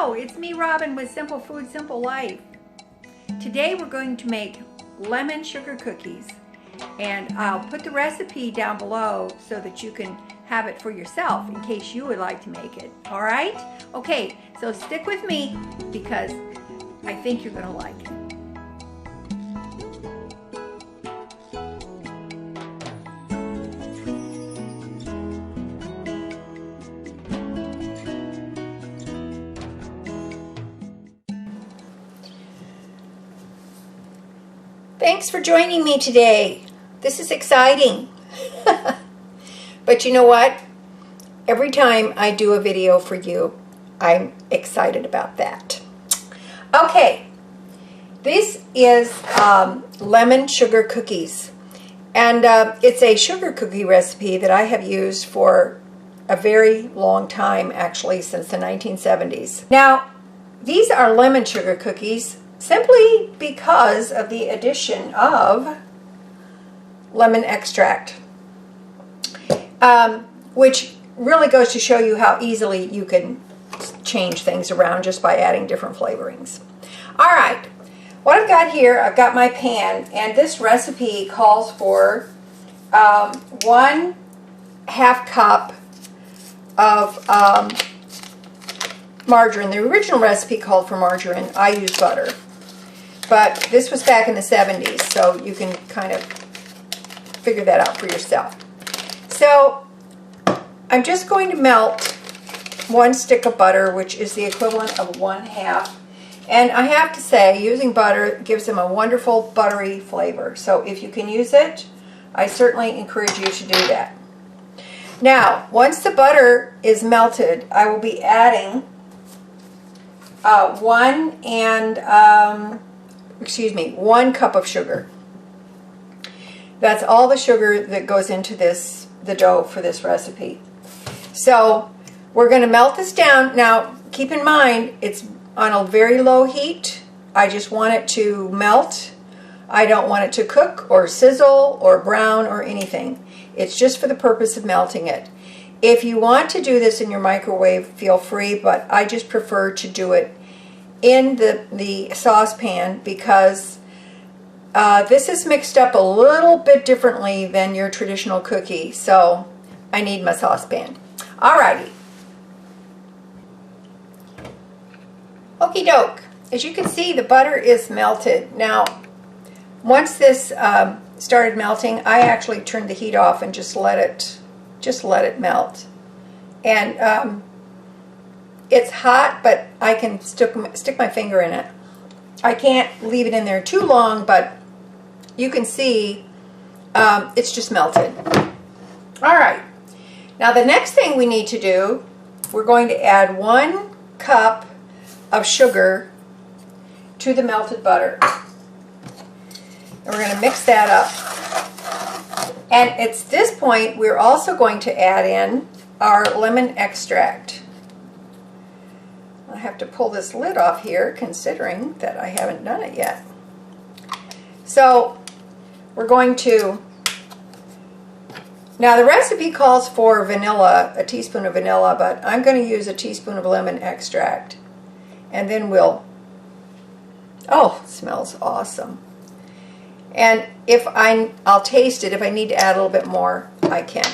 Hello, it's me, Robin, with Simple Food, Simple Life. Today we're going to make lemon sugar cookies, and I'll put the recipe down below so that you can have it for yourself in case you would like to make it. All right? Okay, so stick with me because I think you're going to like it. Thanks for joining me today. This is exciting. But you know what? Every time I do a video for you, I'm excited about that. Okay, this is lemon sugar cookies. And it's a sugar cookie recipe that I have used for a very long time, actually, since the 1970s. Now, these are lemon sugar cookies simply because of the addition of lemon extract, which really goes to show you how easily you can change things around just by adding different flavorings. All right, what I've got here, I've got my pan, and this recipe calls for 1/2 cup of margarine. The original recipe called for margarine. I use butter. But this was back in the 70s, so you can kind of figure that out for yourself. So I'm just going to melt 1 stick of butter, which is the equivalent of 1/2. And I have to say, using butter gives them a wonderful buttery flavor. So if you can use it, I certainly encourage you to do that. Now, once the butter is melted, I will be adding 1 cup of sugar. That's all the sugar that goes into the dough for this recipe. So we're going to melt this down. Now keep in mind it's on a very low heat. I just want it to melt. I don't want it to cook or sizzle or brown or anything. It's just for the purpose of melting it. If you want to do this in your microwave, feel free, but I just prefer to do it in the saucepan because this is mixed up a little bit differently than your traditional cookie, so I need my saucepan. Alrighty. Okie doke. As you can see, the butter is melted. Now, once this started melting, I actually turned the heat off and just let it melt. And it's hot, but I can stick my finger in it. I can't leave it in there too long, but you can see it's just melted. All right. Now the next thing we need to do, we're going to add 1 cup of sugar to the melted butter. And we're going to mix that up. And at this point, we're also going to add in our lemon extract. I have to pull this lid off here, considering that I haven't done it yet. So we're going to, now the recipe calls for vanilla, a teaspoon of vanilla, but I'm going to use a teaspoon of lemon extract. And then oh, it smells awesome. And if I'll taste it. If I need to add a little bit more, I can.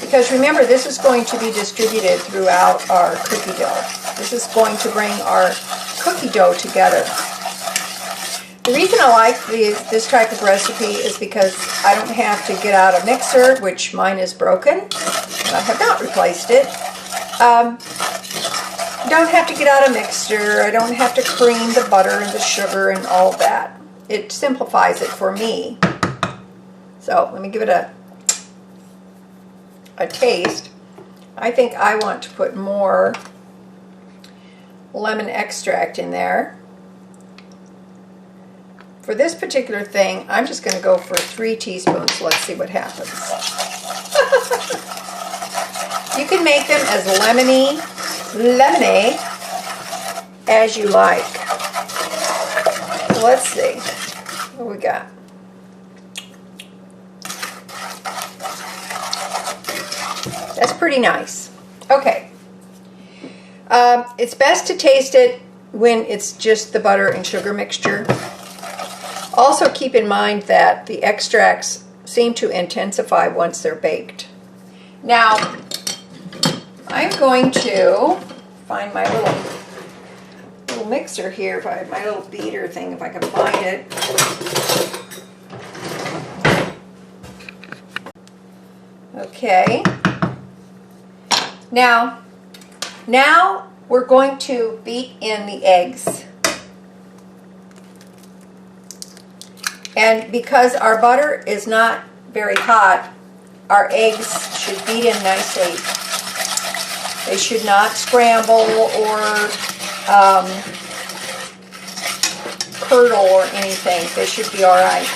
Because remember, this is going to be distributed throughout our cookie dough. This is going to bring our cookie dough together. The reason I like this type of recipe is because I don't have to get out a mixer, which mine is broken, and I have not replaced it. Don't have to get out a mixer. I don't have to cream the butter and the sugar and all that. It simplifies it for me. So let me give it a taste. I think I want to put more lemon extract in there. For this particular thing, I'm just going to go for 3 teaspoons. Let's see what happens. You can make them as lemony as you like. Let's see what we got. That's pretty nice. Okay. It's best to taste it when it's just the butter and sugar mixture. Also keep in mind that the extracts seem to intensify once they're baked. Now, I'm going to find my little mixer here, my little beater thing, if I can find it. Okay. Now we're going to beat in the eggs. And because our butter is not very hot, our eggs should beat in nicely. They should not scramble or curdle or anything. They should be all right.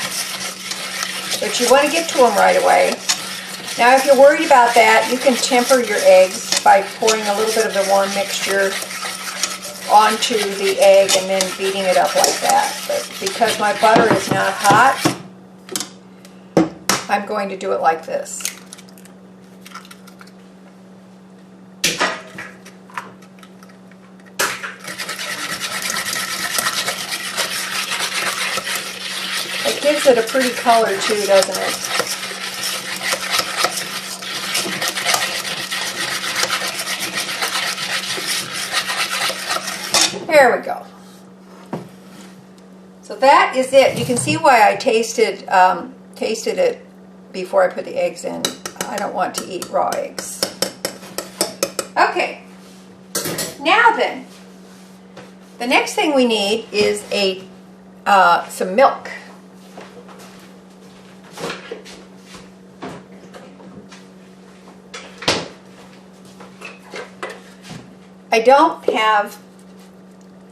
But you want to get to them right away. Now, if you're worried about that, you can temper your eggs by pouring a little bit of the warm mixture onto the egg and then beating it up like that. But because my butter is not hot, I'm going to do it like this. It gives it a pretty color too, doesn't it? There we go. So that is it. You can see why I tasted it before I put the eggs in. I don't want to eat raw eggs. Okay. Now then, the next thing we need is some milk. I don't have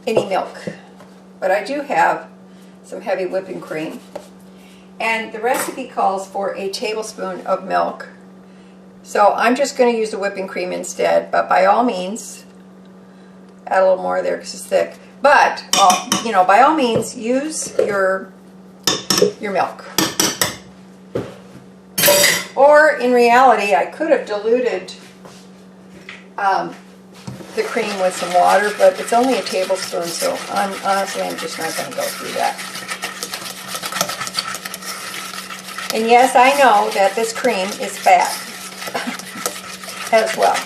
any milk, but I do have some heavy whipping cream. And the recipe calls for a tablespoon of milk. So I'm just going to use the whipping cream instead, but by all means, add a little more there because it's thick. But, you know, by all means, use your milk. Or, in reality, I could have diluted the cream with some water, but it's only a tablespoon, so honestly I'm just not going to go through that. And yes, I know that this cream is fat as well.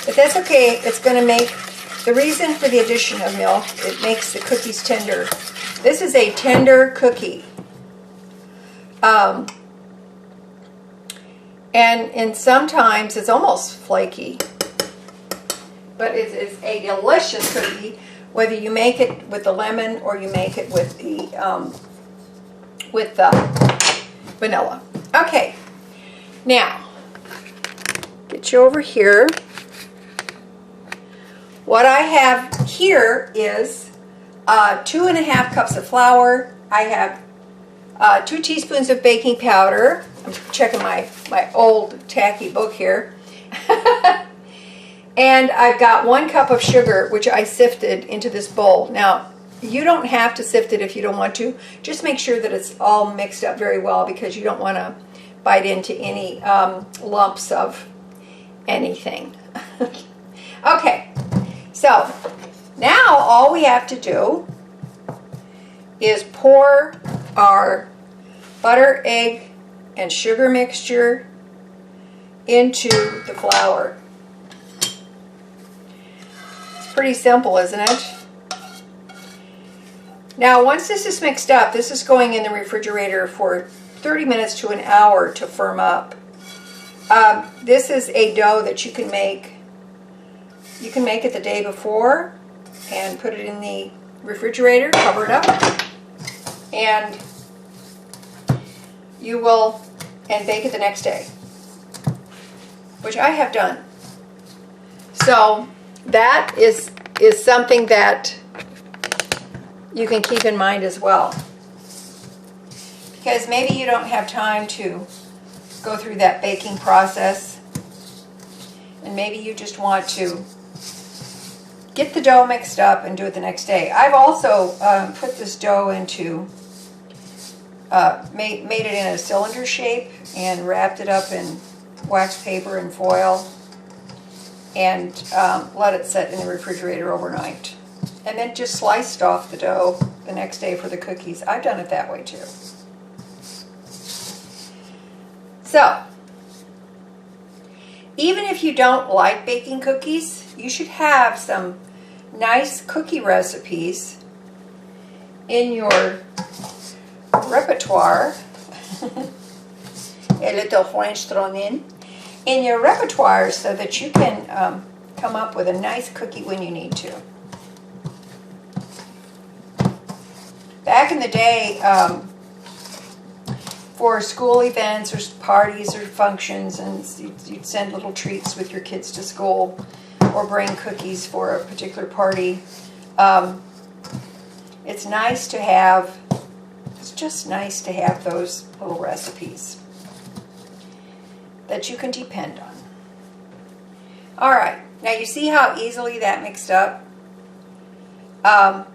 But that's okay. It's going to make, the reason for the addition of milk, it makes the cookies tender. This is a tender cookie. And sometimes it's almost flaky. But it is a delicious cookie, whether you make it with the lemon or you make it with the vanilla. Okay, now get you over here. What I have here is 2½ cups of flour. I have 2 teaspoons of baking powder. I'm checking my old tacky book here. And I've got 1 cup of sugar, which I sifted into this bowl. Now, you don't have to sift it if you don't want to. Just make sure that it's all mixed up very well because you don't want to bite into any lumps of anything. Okay, so now all we have to do is pour our butter, egg, and sugar mixture into the flour. Pretty simple, isn't it? Now, once this is mixed up, this is going in the refrigerator for 30 minutes to an hour to firm up. This is a dough that you can make. You can make it the day before and put it in the refrigerator, cover it up, and you will bake it the next day, which I have done. So that is something that you can keep in mind as well. Because maybe you don't have time to go through that baking process, and maybe you just want to get the dough mixed up and do it the next day. I've also put this dough into, made it in a cylinder shape and wrapped it up in wax paper and foil. and let it set in the refrigerator overnight. And then just sliced off the dough the next day for the cookies. I've done it that way too. So, even if you don't like baking cookies, you should have some nice cookie recipes in your repertoire. In your repertoire, so that you can come up with a nice cookie when you need to. Back in the day, for school events or parties or functions, and you'd send little treats with your kids to school or bring cookies for a particular party. It's nice to have, it's just nice to have those little recipes that you can depend on. All right, now you see how easily that mixed up? I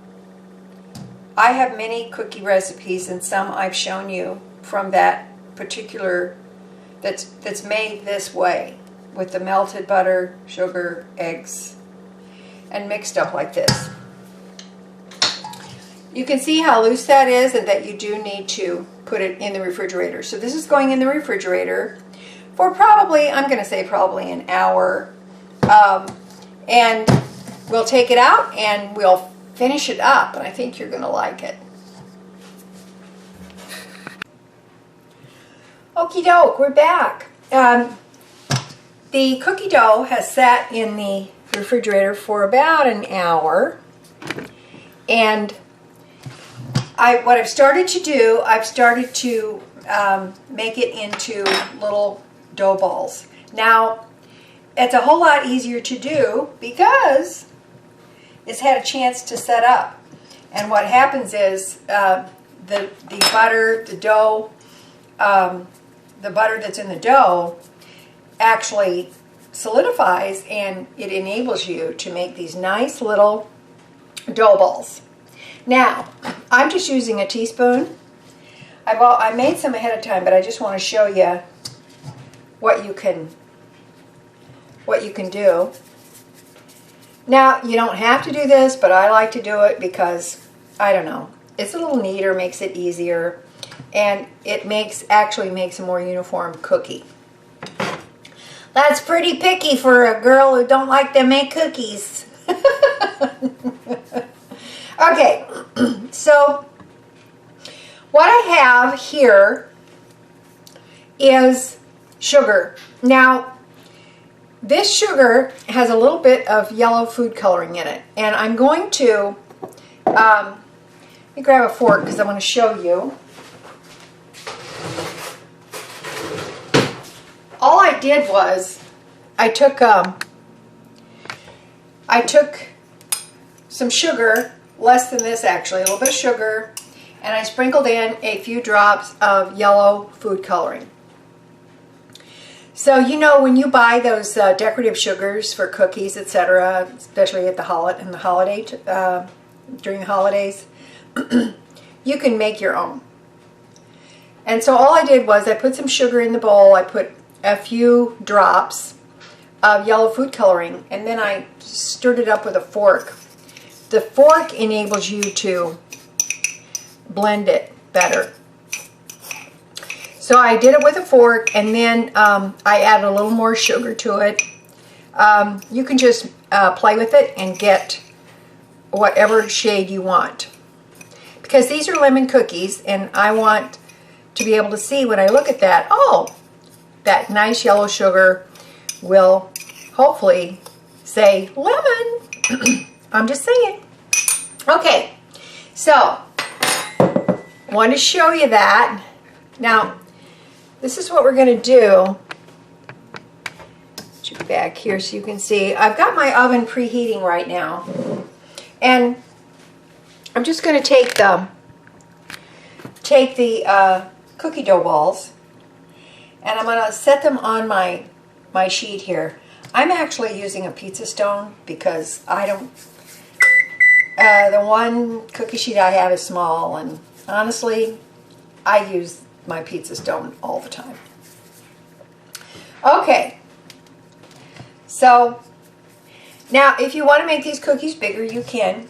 have many cookie recipes, and some I've shown you from that particular, that's made this way, with the melted butter, sugar, eggs, and mixed up like this. You can see how loose that is, and that you do need to put it in the refrigerator. So this is going in the refrigerator for probably, I'm going to say probably an hour. And we'll take it out and we'll finish it up, and I think you're going to like it. Okie doke, we're back. The cookie dough has sat in the refrigerator for about an hour, and what I've started to do, I've started to make it into little dough balls. Now, it's a whole lot easier to do because it's had a chance to set up. And what happens is the butter, the dough, the butter that's in the dough actually solidifies, and it enables you to make these nice little dough balls. Now, I'm just using a teaspoon. I made some ahead of time, but I just want to show you what you can do. Now, you don't have to do this, but I like to do it because, I don't know, it's a little neater, makes it easier, and it actually makes a more uniform cookie. That's pretty picky for a girl who don't like to make cookies. Okay, so what I have here is sugar. Now, this sugar has a little bit of yellow food coloring in it, and I'm going to, let me grab a fork because I want to show you. All I did was, I took some sugar, less than this actually, a little bit of sugar, and I sprinkled in a few drops of yellow food coloring. So, you know, when you buy those decorative sugars for cookies, etc., especially at during the holidays, you can make your own. And so all I did was I put some sugar in the bowl, I put a few drops of yellow food coloring, and then I stirred it up with a fork. The fork enables you to blend it better. So I did it with a fork, and then I added a little more sugar to it. You can just play with it and get whatever shade you want. Because these are lemon cookies, and I want to be able to see when I look at that, oh, that nice yellow sugar will hopefully say lemon. I'm just saying. Okay, so want to show you that. Now, this is what we're going to do. Put you back here so you can see. I've got my oven preheating right now, and I'm just going to take the cookie dough balls, and I'm going to set them on my sheet here. I'm actually using a pizza stone because I don't. The one cookie sheet I have is small, and honestly, I use my pizza stone all the time. Okay, so Now, if you want to make these cookies bigger, you can.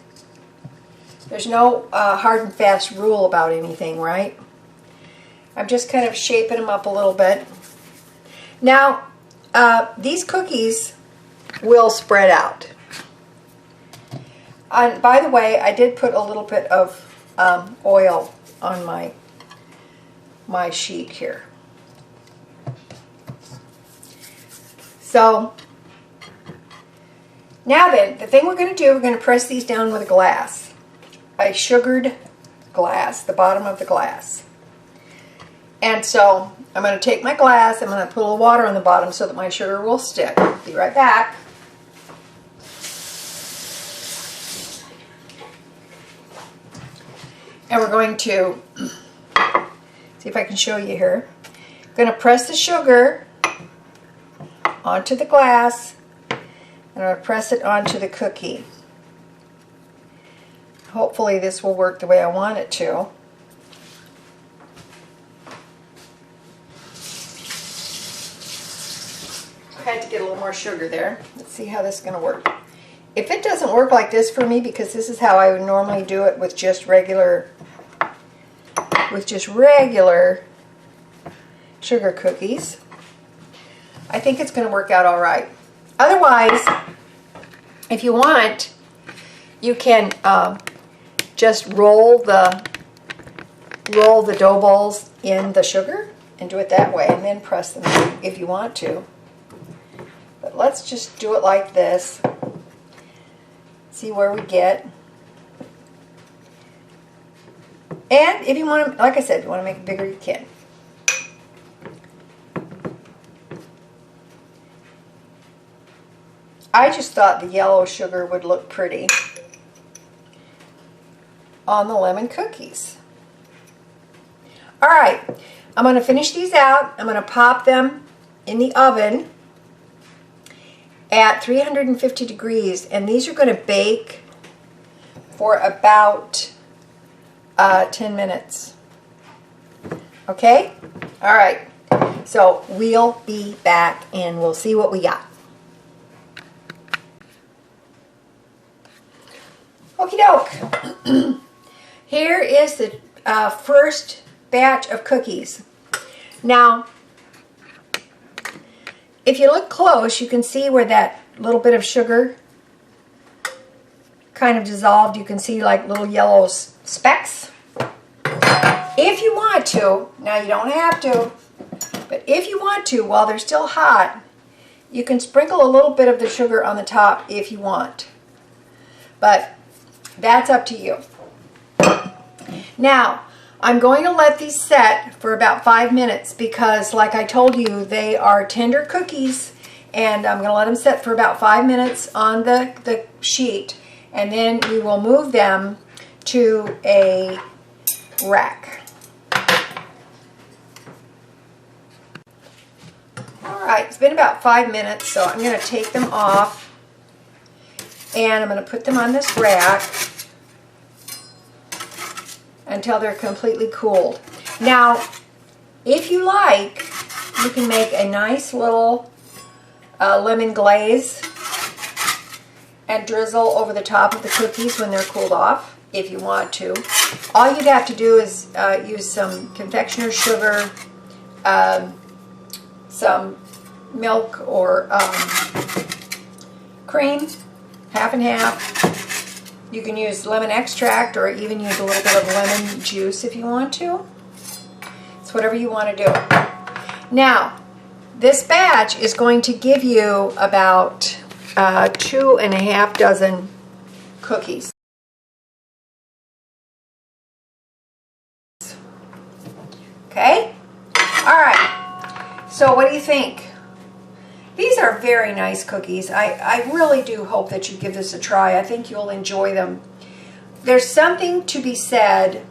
There's no hard and fast rule about anything, right? I'm just kind of shaping them up a little bit. Now, these cookies will spread out. And by the way, I did put a little bit of oil on my sheet here. So, now then, the thing we're going to do, we're going to press these down with a glass. A sugared glass, the bottom of the glass. And so, I'm going to take my glass, I'm going to put a little water on the bottom so that my sugar will stick. Be right back. And we're going to, see if I can show you here. I'm going to press the sugar onto the glass, and I'm going to press it onto the cookie. Hopefully this will work the way I want it to. I had to get a little more sugar there. Let's see how this is going to work. If it doesn't work like this for me, because this is how I would normally do it with just regular sugar cookies, I think it's going to work out all right. Otherwise, if you want, you can just roll the dough balls in the sugar and do it that way, and then press them if you want to. But let's just do it like this. See where we get. And if you want to, like I said, if you want to make it bigger, you can. I just thought the yellow sugar would look pretty on the lemon cookies. All right, I'm going to finish these out. I'm going to pop them in the oven at 350 degrees, and these are going to bake for about 10 minutes. Okay? All right. So we'll be back and we'll see what we got. Okie doke. Here is the first batch of cookies. Now, if you look close, you can see where that little bit of sugar kind of dissolved. You can see like little yellow specks. If you want to, now you don't have to, but if you want to, while they're still hot, you can sprinkle a little bit of the sugar on the top if you want. But that's up to you. Now, I'm going to let these set for about 5 minutes because, like I told you, they are tender cookies, and I'm going to let them set for about 5 minutes on the sheet, and then we will move them to a rack. Alright, it's been about 5 minutes, so I'm going to take them off, and I'm going to put them on this rack until they're completely cooled. Now, if you like, you can make a nice little lemon glaze and drizzle over the top of the cookies when they're cooled off, if you want to. All you'd have to do is use some confectioner's sugar, some milk or cream, half and half. You can use lemon extract or even use a little bit of lemon juice if you want to. It's whatever you want to do. Now, this batch is going to give you about 2½ dozen cookies. Okay? All right. So what do you think? These are very nice cookies. I really do hope that you give this a try. I think you'll enjoy them. There's something to be said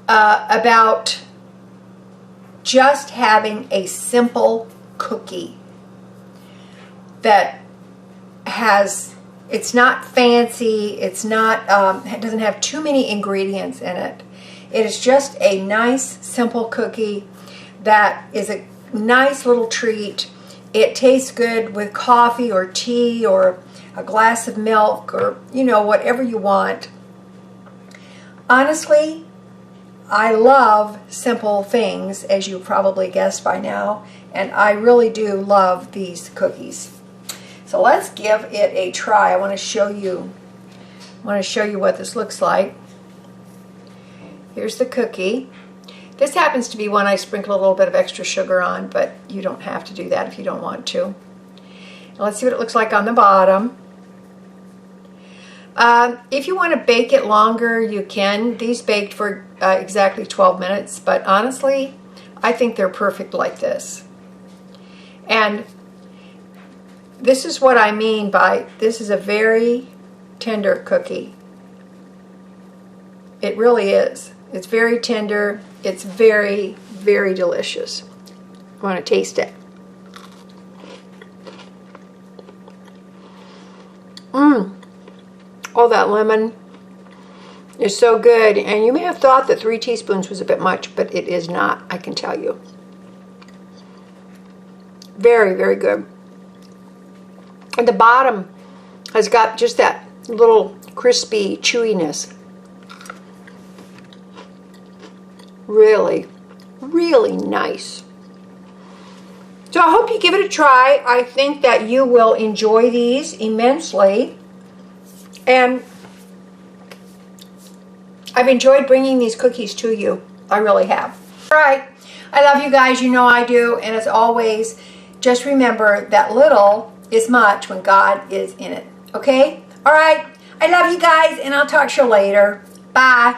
about just having a simple cookie that has, it's not fancy, it's not, it doesn't have too many ingredients in it. It is just a nice, simple cookie that is a nice little treat, It tastes good with coffee or tea or a glass of milk or, you know, whatever you want. Honestly, I love simple things, as you probably guessed by now, and I really do love these cookies. So let's give it a try. I want to show you what this looks like. Here's the cookie. This happens to be one I sprinkle a little bit of extra sugar on, but you don't have to do that if you don't want to. Now let's see what it looks like on the bottom. If you want to bake it longer, you can. These baked for exactly 12 minutes, but honestly, I think they're perfect like this. And this is what I mean by this is a very tender cookie. It really is. It's very tender. It's very, very delicious. I want to taste it. Oh, that lemon is so good. And you may have thought that 3 teaspoons was a bit much, but it is not, I can tell you. Very, very good. And the bottom has got just that little crispy chewiness. Really, really nice. So I hope you give it a try. I think that you will enjoy these immensely. And I've enjoyed bringing these cookies to you. I really have. All right. I love you guys. You know I do. And as always, just remember that little is much when God is in it. Okay? All right. I love you guys, and I'll talk to you later. Bye.